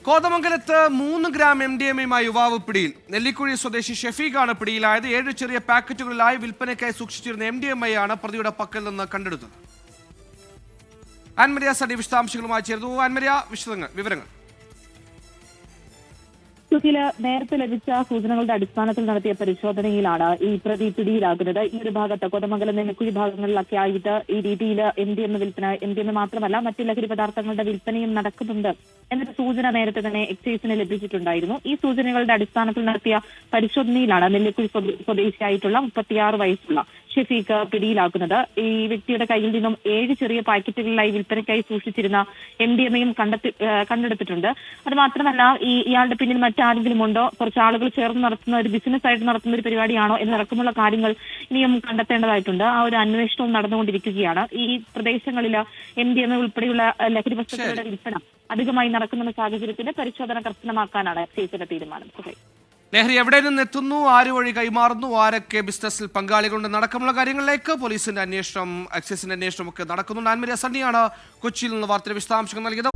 കോതമംഗലത്ത് 3 gram MDMA യുവാവ് പിടിയിൽ. നെല്ലിക്കുഴി സ്വദേശി ഷെഫീഖാണ് പിടിയിലായത്. 7 ചെറിയ പാക്കറ്റുകളിലായി വിൽപ്പനയ്ക്കായി സൂക്ഷിച്ചിരുന്ന MDMA ആണ് പ്രതിയുടെ പക്കൽ നിന്ന് കണ്ടെടുത്തത്. ആൻമരിയ സഡി വിശദാംശങ്ങളുമായി ചേർന്നു. ആൻമരിയ, വിവരങ്ങൾ. നേരത്തെ ലഭിച്ച സൂചനകളുടെ അടിസ്ഥാനത്തിൽ നടത്തിയ പരിശോധനയിലാണ് ഈ പ്രതി പിടിയിലാകുന്നത്. ഈ ഒരു ഭാഗത്ത് കോതമംഗലം നെല്ലിക്കുഴി ഭാഗങ്ങളിലൊക്കെ ആയിട്ട് ഈ രീതിയിൽ MDMA മാത്രമല്ല മറ്റു ലഹരി പദാർത്ഥങ്ങളുടെ വിൽപ്പനയും നടക്കുന്നുണ്ട് എന്നൊരു സൂചന നേരത്തെ തന്നെ എക്സൈസിന് ലഭിച്ചിട്ടുണ്ടായിരുന്നു. ഈ സൂചനകളുടെ അടിസ്ഥാനത്തിൽ നടത്തിയ പരിശോധനയിലാണ് നെല്ലിക്കുഴി സ്വദേശിയായിട്ടുള്ള 36 വയസ്സുള്ള ഷെഫീഖ് പിടിയിലാക്കുന്നത്. ഈ വ്യക്തിയുടെ കയ്യിൽ നിന്നും 7 ചെറിയ പാക്കറ്റുകളിലായി വിൽപ്പനയ്ക്കായി സൂക്ഷിച്ചിരുന്ന MDMA കണ്ടെടുത്തിട്ടുണ്ട്. അത് മാത്രമല്ല ഇയാളുടെ പിന്നിൽ മറ്റാരെങ്കിലും ഉണ്ടോ, കുറച്ച് ആളുകൾ ചേർന്ന് നടത്തുന്ന ഒരു ബിസിനസ് ആയിട്ട് നടത്തുന്ന ഒരു പരിപാടിയാണോ എന്നടക്കമുള്ള കാര്യങ്ങൾ ഇനിയും കണ്ടെത്തേണ്ടതായിട്ടുണ്ട്. ആ ഒരു അന്വേഷണവും നടന്നുകൊണ്ടിരിക്കുകയാണ്. ഈ പ്രദേശങ്ങളിൽ MDMA ഉൾപ്പെടെയുള്ള ലഹരി വസ്തുക്കളുടെ വിൽപ്പന അധികമായി നടക്കുന്ന സാഹചര്യത്തിൽ പരിശോധന കർശനമാക്കാനാണ് എക്സൈസിന്റെ തീരുമാനം. ലഹരി എവിടെ നിന്ന് എത്തുന്നു, ആര് വഴി കൈമാറുന്നു, ആരൊക്കെ ബിസിനസ്സിൽ പങ്കാളികളുണ്ട് അടക്കമുള്ള കാര്യങ്ങളിലേക്ക് പോലീസിന്റെ അന്വേഷണം, എക്സൈസിന്റെ അന്വേഷണം ഒക്കെ നടക്കുന്നുണ്ട്. ആൻമരിയ സണ്ണിയാണ് കൊച്ചിയിൽ നിന്ന് വാർത്തയുടെ വിശദാംശങ്ങൾ നൽകിയത്.